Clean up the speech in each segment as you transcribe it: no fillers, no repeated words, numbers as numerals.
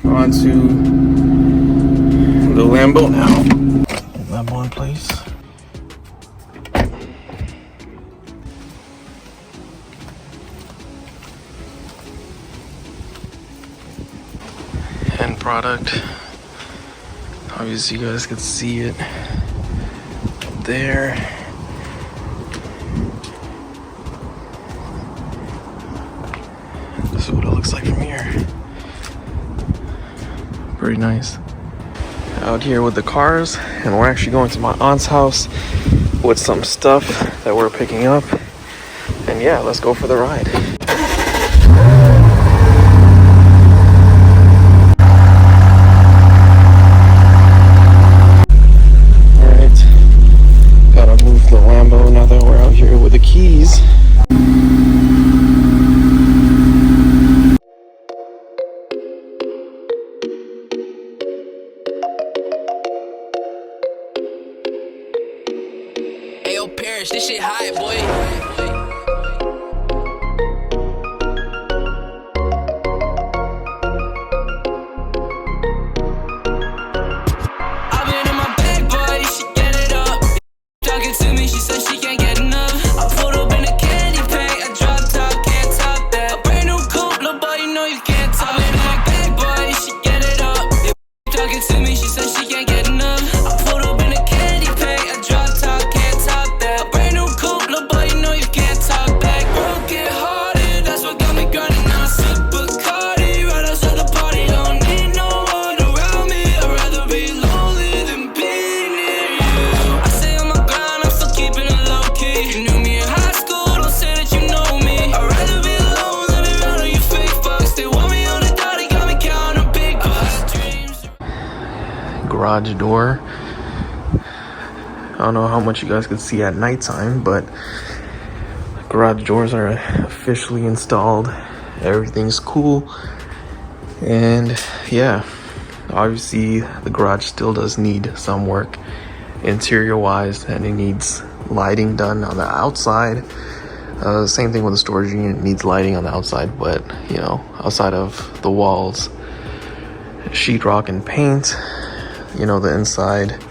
on to the Lambo now. Lambo in place. End product. Obviously you guys can see it up there. This is what it looks like from here. Pretty nice. Out here with the cars, and we're actually going to my aunt's house with some stuff that we're picking up. And yeah, let's go for the ride. Alright, gotta move the Lambo now that we're out here with the keys. This shit high, boy. I've been in my bag, boy. She get it up. Talking to me, she said she can't get enough. I pulled up in a candy paint, a drop top, can't top that. A brand new coupe, little boy, you know you can't top. I've been in my bag, boy. She get it up. Talking to me, she said she can't get enough. I pulled up in a candy paint, a drop top, can't top that. A brand new coupe, little boy, you know you can't talk back. Broke it hearted, that's what got me grinding on supercars. Right outside the party, don't need no one around me. I'd rather be lonely than be near you. I say on my grind, I'm still keeping it low key. You knew me in high school, don't say that you know me. I'd rather be alone than be around all you fake fucks. They want me on the dotty, got me counting big bucks. Dreams. Garage door. I don't know how much you guys can see at nighttime, but garage doors are officially installed. Everything's cool. And yeah, obviously the garage still does need some work interior wise, and it needs lighting done on the outside. Same thing with the storage unit, it needs lighting on the outside, but you know, outside of the walls, sheetrock and paint, you know, the inside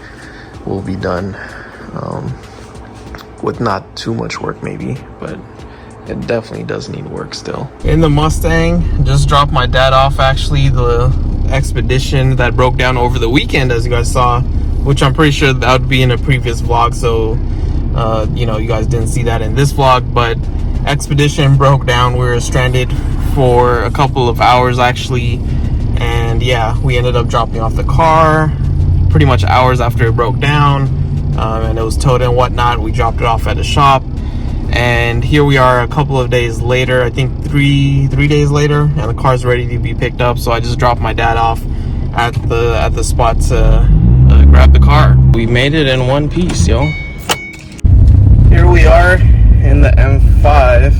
will be done with not too much work maybe, but it definitely does need work still. In the Mustang, just dropped my dad off, actually, the Expedition that broke down over the weekend, as you guys saw, which I'm pretty sure that would be in a previous vlog, so you know, you guys didn't see that in this vlog. But Expedition broke down. We were stranded for a couple of hours actually, and yeah, we ended up dropping off the car pretty much hours after it broke down, and it was towed and whatnot. We dropped it off at a shop, and here we are a couple of days later, I think three days later, and the car's ready to be picked up. So I just dropped my dad off at the spot to grab the car. We made it in one piece, yo. Here we are in the M5.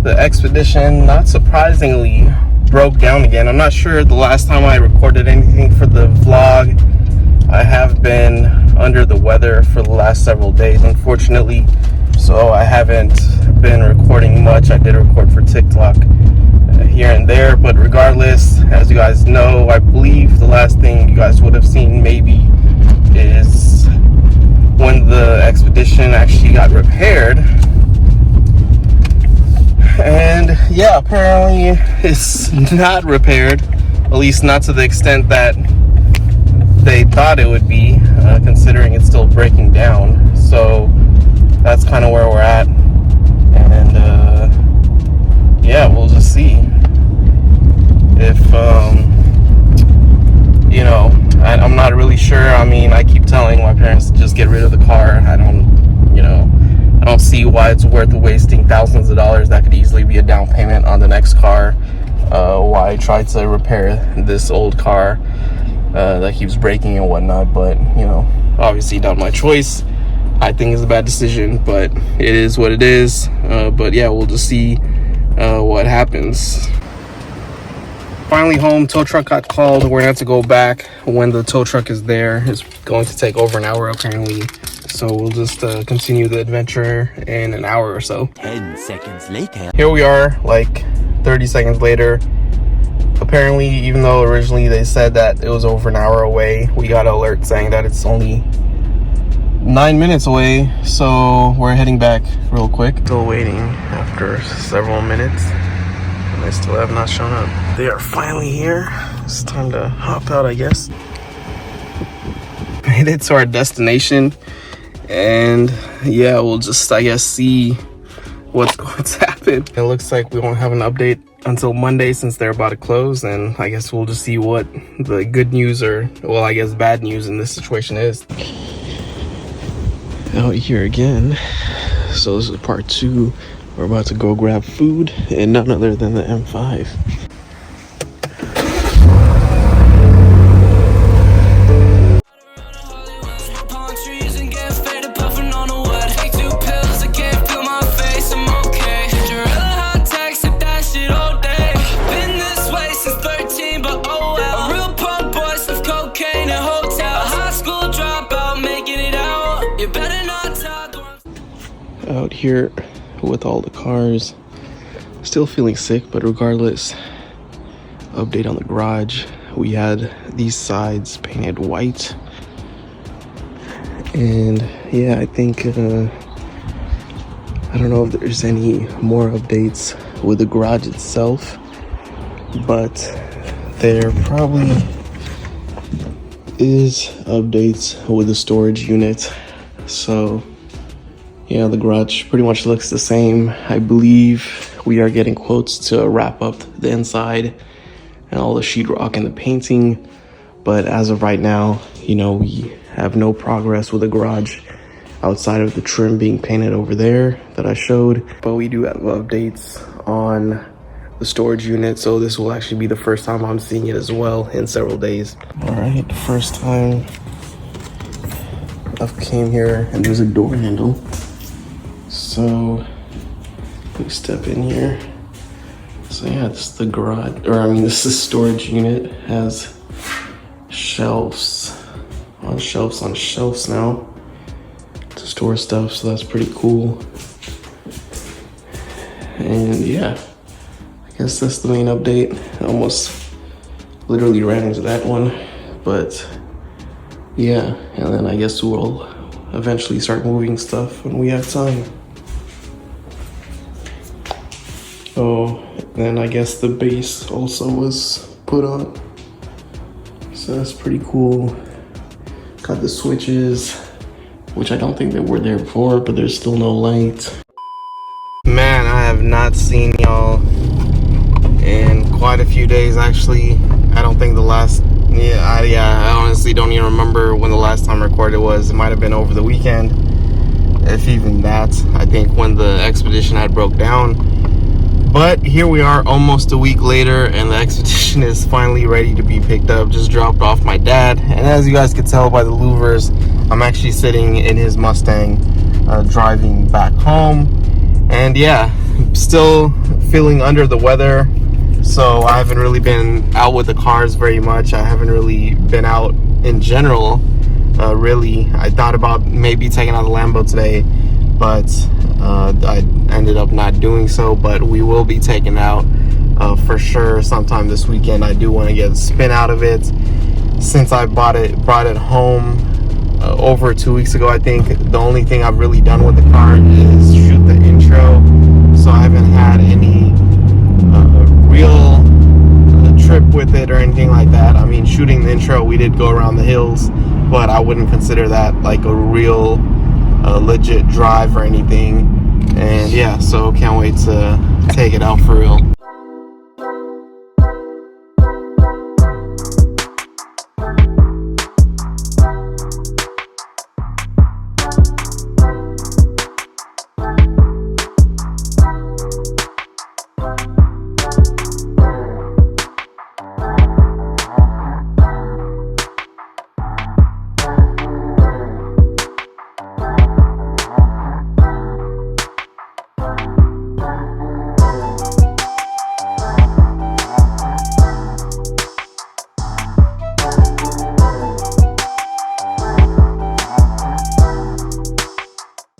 The Expedition, not surprisingly, broke down again. I'm not sure the last time I recorded anything for the vlog. I have been under the weather for the last several days, unfortunately, so I haven't been recording much. I did record for TikTok here and there, but regardless, as you guys know, I believe the last thing you guys would have seen maybe is when the Expedition actually got repaired. And yeah, apparently it's not repaired, at least not to the extent that they thought it would be, considering it's still breaking down. So that's kind of where we're at, and yeah, we'll just see if you know, I'm not really sure. I mean, I keep telling my parents to just get rid of the car. I don't see why it's worth wasting thousands of dollars that could easily be a down payment on the next car. Why try to repair this old car that keeps breaking and whatnot? But you know, obviously not my choice. I think it's a bad decision, but it is what it is. But yeah, we'll just see what happens. Finally home. Tow truck got called. We're gonna have to go back when the tow truck is there. It's going to take over an hour apparently, so we'll just continue the adventure in an hour or so. 10 seconds later. Here we are, like 30 seconds later. apparently, even though originally they said that it was over an hour away, we got an alert saying that it's only 9 minutes away. So we're heading back real quick. Still waiting after several minutes, and they still have not shown up. They are finally here. It's time to hop out, I guess. Made it to our destination, and yeah, we'll just, I guess, see what's going to happen. It looks like we won't have an update until Monday since they're about to close, and I guess we'll just see what the good news, or, well, I guess bad news in this situation is. Out here again. So this is part 2. We're about to go grab food, and none other than the M5. Out here with all the cars, still feeling sick, but regardless, update on the garage. We had these sides painted white, and yeah, I think I don't know if there's any more updates with the garage itself, but there probably is updates with the storage unit. So yeah, the garage pretty much looks the same. I believe we are getting quotes to wrap up the inside and all the sheetrock and the painting. But as of right now, you know, we have no progress with the garage outside of the trim being painted over there that I showed. But we do have updates on the storage unit, so this will actually be the first time I'm seeing it as well in several days. All right, the first time I've came here, and there's a door handle. So we step in here. So yeah, this is the garage, or I mean, this is storage unit. It has shelves on shelves on shelves now to store stuff, so that's pretty cool. And yeah, I guess that's the main update. I almost literally ran into that one, but yeah, and then I guess we'll eventually start moving stuff when we have time. Oh, and I guess the base also was put on, so that's pretty cool. Got the switches, which I don't think they were there before, but there's still no light. Man, I have not seen y'all in quite a few days, actually. I don't think the last, I honestly don't even remember when the last time I recorded was. It might have been over the weekend, if even that. I think when the expedition had broke down. But here we are almost a week later, and the expedition is finally ready to be picked up. Just dropped off my dad, and as you guys could tell by the louvers, I'm actually sitting in his Mustang, driving back home. And yeah, still feeling under the weather, so I haven't really been out with the cars very much. I haven't really been out in general, really. I thought about maybe taking out the Lambo today, but I ended up not doing so. But we will be taking out for sure sometime this weekend. I do want to get a spin out of it since I brought it home over 2 weeks ago. I think the only thing I've really done with the car is shoot the intro, so I haven't had any real trip with it or anything like that. I mean, shooting the intro, we did go around the hills, but I wouldn't consider that like a real legit drive or anything. And yeah, so can't wait to take it out for real.